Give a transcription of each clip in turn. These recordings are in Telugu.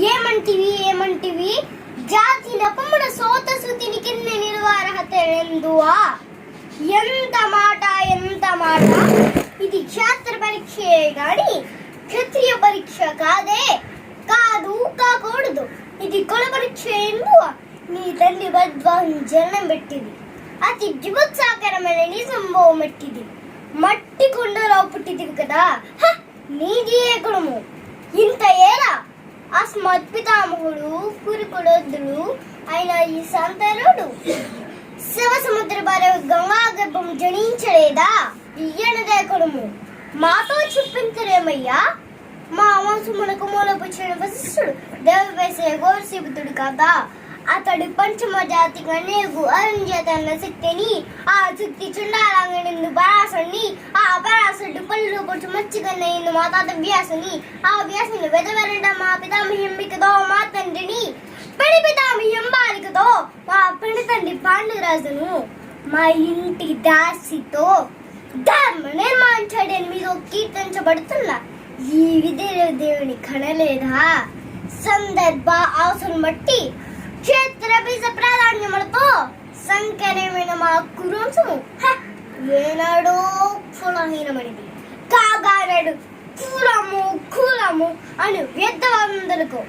ఏమంటివి జాతి నపమున సోత సుతిని కింద నిలువారహత ఎందువా? ఎంత మాట ఇది క్షాత్ర పరీక్షే గాని క్షత్రియ పరీక్ష కాకూడదు. ఇది కుల పరీక్ష ఎందువా? నీ తండ్రి బద్వాహం జనం పెట్టింది, అతి జుగుత్సాకరమైన నీ సంభవం పెట్టింది, మట్టి కొండలో పుట్టిదివి కదా. నీది ఏ కులము? ఇంత ఏరా అస్మత్ పితామహుడు కురుకుడొద్దుడు అయిన ఈ సంతరుడు శివ సముద్ర భార్య గంగా గర్భం జనించలేదా? ఇయ్యనదే కులము. మాతో చెప్పించరేమయ్యా? మా వంశమునకు మూలపుచ్చిన వశిష్ఠుడు దేవవేసే గౌరవశివుడు కదా. అతడు పంచమ జాతి కనేగు అరుణ్యతన్న శక్తిని, ఆ శక్తి చుండాలంగనిందు పరాశుని, ఆ పరాశుడు పళ్ళు పొచ్చు మచ్చిగన్నయిందు మా తాత వ్యాసుని, ఆ వ్యాసుని వెదవరంట మా పితామహ్యంబికతో మా తండ్రిని, పెడి పితామహ్యం బాలికతో మా పెడి తండ్రి పాండురాజును, మా ఇంటి దాసితో ధర్మ నిర్మాణించడని మీతో కీర్తించబడుతున్నా ఈ విదేవుని కనలేదా? సందర్భ అవసరం బట్టి క్షేత్ర బీజ ప్రాధాన్యములతో సంకరమైన మా కురుంశము ఏనాడో కులహీనమనిది కాగానడు కులము అని వ్యర్థవంతులకు.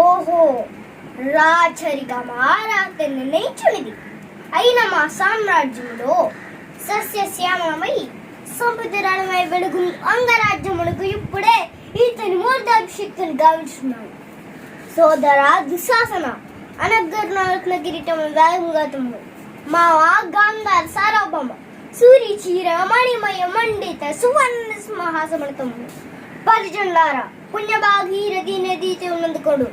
ఓహో, రాచరిక మారాత నిర్ణయించునిది అయిన మా సామ్రాజ్యములో సస్యశ్యామలమై సముద్రాలమై వెలుగు అంగరాజ్యములకు ఇప్పుడే ఇతని మూర్ధాభిషక్తిని గావించున్నాను. సోదర దుశ్శాసన అనగర్ణ కిరీటము వ్యాగతము మావా గాంధార సార్వభౌమ సూరి చీర మణిమయ మండిత సువర్ణ సింహాసనము పరిజనులారా, పుణ్యభాగీరథి నదీ ఉన్నందుకోడు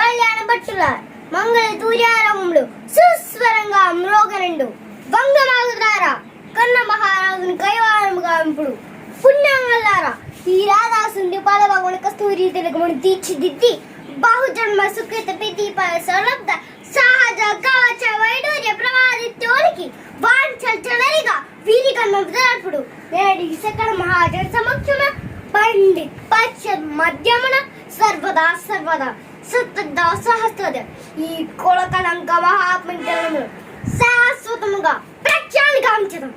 కళ్యాణ భట్టులారా, మంగళ తూర్యారములు సుస్వరంగా మ్రోగనండు వంగమాగుతారా, కన్న మహారాజుని కైవారము గావింపుడు పుణ్యంగలారా, ఈ రాధాసుని పాలభాగుని కస్తూరి తిలకమును తీర్చిదిద్ది బాహుజన్మ సుకృత ప్రతిఫల సౌలభ్య సహజ కవచ వైడూర్య ప్రవాదిత్యోనికి వాంఛనరిగా వీరికన్న విరాటుడు నేడి సకల మహాజన సమక్షమ పండిత్ పశ్చ మధ్యమున సర్వదా సత్తద సహస్రద ఈ కులకలంక మహాపంచమును శాశ్వతముగా ప్రఖ్యాతి గాంచడం.